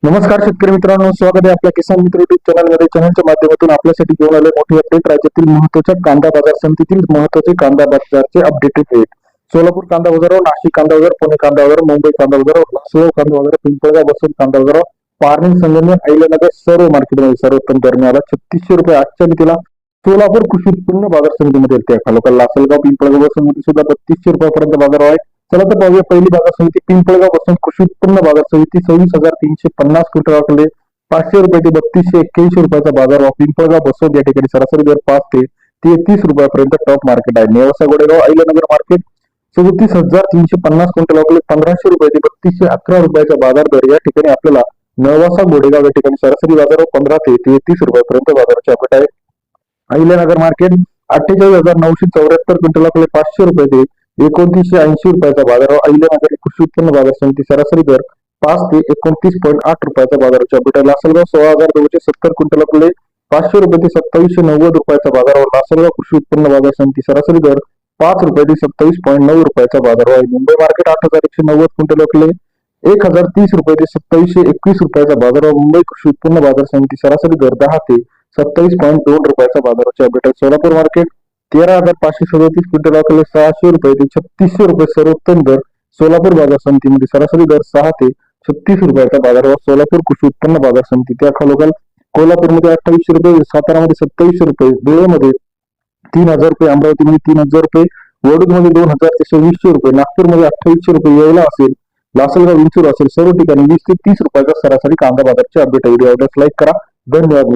नमस्कार शेतकरी मित्रांनो, स्वागत आहे आपल्या किसान मित्र युट्यूब चॅनलमध्ये. चॅनलच्या माध्यमातून आपल्यासाठी घेऊन आले मोठी अपडेट. राज्यातील महत्त्वाच्या कांदा बाजार समितीतील महत्त्वाचे कांदा बाजारचे अपडेटेड रेट. सोलापूर कांदा बाजारावर, नाशिक कांदा बाजार, पुणे कांदा बाजार, मुंबई कांदा बाजारावर, लासलगाव कांदा बाजार, पिंपळगाव, बसवंत कांदा बाजारावर, पारनेर, संगमनेर, अहिल्यानगर सर्व मार्केटमध्ये सर्वोत्तम दर मिळाला. 3600 रुपये आजच्या मितीला सोलापूर कृषी उत्पन्न बाजार समितीमध्ये त्या लासलगाव, पिंपळगाव, बसवंत सुद्धा 3200 रुपयापर्यंत बाजार आहे. चला तर पाहूया पहिली बाजार समिती पिंपळगाव बसून कृषी उत्पन्न बाजार समिती 26,350 क्विंटल 500 रुपये ते 3281 रुपयाचा बाजार भाव. पिंपळगाव बसवंत या ठिकाणी सरासरी दर 5 ते 33 रुपयापर्यंत टॉप मार्केट आहे. नेवासा, गोडेगाव, अहिल्यानगर मार्केट 37,350 क्विंटल 1500 रुपये ते 3211 रुपयाचा बाजार दर. या ठिकाणी आपल्याला नेवासा, गोडेगाव या ठिकाणी सरासरी बाजार 15 ते 33 रुपयापर्यंत बाजाराची अपडेट आहे. अहिल्यानगर मार्केट 48,974 क्विंटल 500 रुपये ते 2980 रुपयाचा बाजारावर. अहिल्यानगर कृषी उत्पन्न बाजार समिती सरासरी दर 5 ते 29.8 रुपयाचा बाजाराच्या अपडेट आहे. लासलगाव 16,270 क्विंटल 500 रुपये ते 2790 रुपयाचा बाजारावर. लासलगाव कृषी उत्पन्न बाजार समिती सरासरी दर 5 रुपये ते 27.9 रुपयाचा बाजार आहे. मुंबई मार्केट 8,190 क्विंटल 1030 रुपये ते 2721 रुपयाचा बाजार. मुंबई कृषी उत्पन्न बाजार समिती सरासरी दर 10 ते 27.2 रुपयाचा बाजाराची अपडेट आहे. सोलापूर मार्केट 13,537 क्विंटल 600 रुपये ते 3600 रुपये सर्वोत्तम दर. सोलापूर बाजार समितीमध्ये सरासरी दर 6 ते 36 रुपयाचा बाजार. सोलापूर कृषी उत्पन्न बाजार समिती त्या खालोखाल कोल्हापूरमध्ये 2800 रुपये, सातारामध्ये 2700 रुपये, धुळेमध्ये 3000 रुपये, अमरावतीमध्ये 3000 रुपये, वडूजमध्ये 2000 ते 2600 रुपये, नागपूरमध्ये 2800 रुपये, येवला असेल, लासलगाव, विंचूर असेल, सर्व ठिकाणी 20 ते 30 रुपयाचा सरासरी कांदा बाजारचे अपडेट आहे. व्हिडिओ लाईक करा. धन्यवाद.